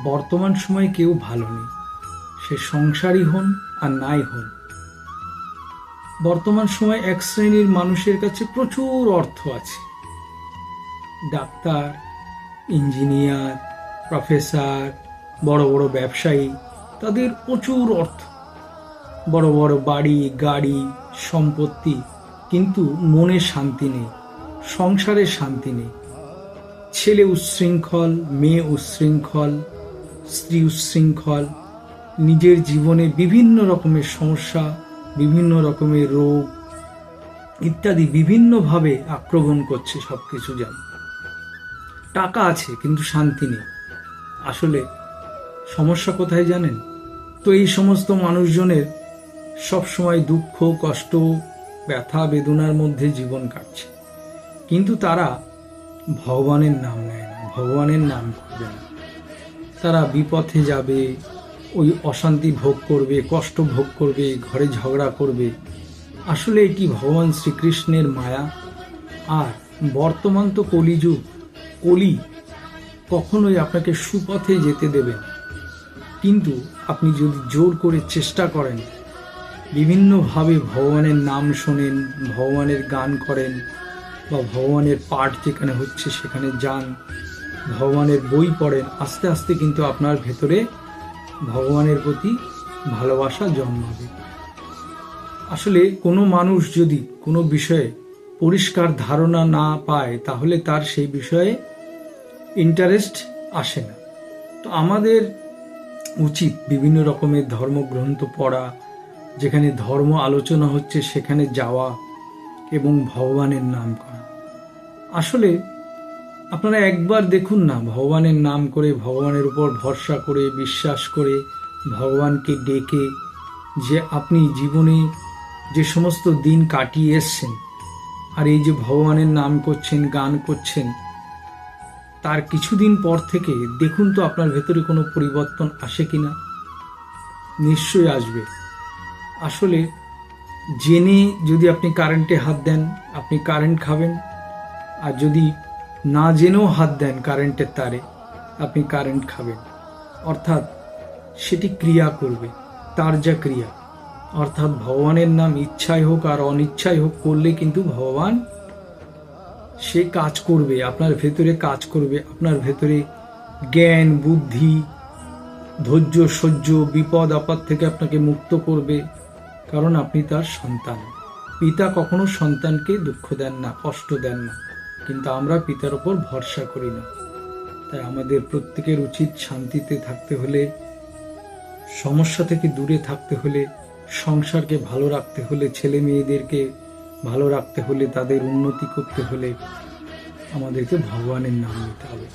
বর্তমান সময়ে কেউ ভালো নেই, সে সংসারী হন আর নাই হন। বর্তমান সময়ে এক শ্রেণীর মানুষের কাছে প্রচুর অর্থ আছে, ডাক্তার, ইঞ্জিনিয়ার, প্রফেসর, বড় বড় ব্যবসায়ী, তাদের প্রচুর অর্থ, বড় বড় বাড়ি, গাড়ি, সম্পত্তি, কিন্তু মনে শান্তি নেই, সংসারে শান্তি নেই। ছেলে উচ্ছৃঙ্খল, মেয়ে উচ্ছৃঙ্খল, স্ত্রী উচ্ছৃঙ্খল, নিজের জীবনে বিভিন্ন রকমের সমস্যা, বিভিন্ন রকমের রোগ ইত্যাদি বিভিন্নভাবে আক্রমণ করছে সবকিছু। যেন টাকা আছে কিন্তু শান্তি নেই। আসলে সমস্যা কোথায় জানেন তো? এই সমস্ত মানুষজনের সবসময় দুঃখ, কষ্ট, ব্যথা, বেদনার মধ্যে জীবন কাটছে, কিন্তু তারা ভগবানের নাম নেয় না, ভগবানের নাম করবে না। তারা বিপথে যাবে, ওই অশান্তি ভোগ করবে, কষ্ট ভোগ করবে, ঘরে ঝগড়া করবে। আসলে এটি ভগবান শ্রীকৃষ্ণের মায়া। আর বর্তমান তো কলিযুগ, কলি কখনোই আপনাকে সুপথে যেতে দেবে না। কিন্তু আপনি যদি জোর করে চেষ্টা করেন, বিভিন্নভাবে ভগবানের নাম শোনেন, ভগবানের গান করেন, বা ভগবানের পাঠ যেখানে হচ্ছে সেখানে যান, ভগবানের বই পড়েন, আস্তে আস্তে কিন্তু আপনার ভেতরে ভগবানের প্রতি ভালোবাসা জন্মাবে। আসলে কোনো মানুষ যদি কোনো বিষয়ে পরিষ্কার ধারণা না পায়, তাহলে তার সেই বিষয়ে ইন্টারেস্ট আসে না। তো আমাদের উচিত বিভিন্ন রকমের ধর্মগ্রন্থ পড়া, যেখানে ধর্ম আলোচনা হচ্ছে সেখানে যাওয়া এবং ভগবানের নাম করা। আসলে আপনারা একবার দেখুন না, ভগবানের নাম করে, ভগবানের উপর ভরসা করে, বিশ্বাস করে, ভগবানকে ডেকে যে আপনি জীবনে যে সমস্ত দিন কাটিয়ে এসছেন, আর এই যে ভগবানের নাম করছেন, গান করছেন, তার কিছুদিন পর থেকে দেখুন তো আপনার ভেতরে কোনো পরিবর্তন আসে কিনা। নিশ্চয়ই আসবে। আসলে জেনে যদি আপনি কারেন্টে হাত দেন, আপনি কারেন্ট খাবেন, আর যদি না জেনেও হাত দেন কারেন্টের তারে, আপনি কারেন্ট খাবেন। অর্থাৎ সেটি ক্রিয়া করবে, তার যা ক্রিয়া। অর্থাৎ ভগবানের নাম ইচ্ছাই হোক আর অনিচ্ছাই হোক করলে কিন্তু ভগবান সে কাজ করবে, আপনার ভেতরে কাজ করবে। আপনার ভেতরে জ্ঞান, বুদ্ধি, ধৈর্য, সহ্য, বিপদ আপদ থেকে আপনাকে মুক্ত করবে, কারণ আপনি তার সন্তান। পিতা কখনো সন্তানকে দুঃখ দেন না, কষ্ট দেন না, কিন্তু আমরা পিতার ওপর ভরসা করি না। তাই আমাদের প্রত্যেকের উচিত শান্তিতে থাকতে হলে, সমস্যা থেকে দূরে থাকতে হলে, সংসারকে ভালো রাখতে হলে, ছেলে মেয়েদেরকে ভালো রাখতে হলে, তাদের উন্নতি করতে হলে আমাদেরকে ভগবানের নাম নিতে হবে।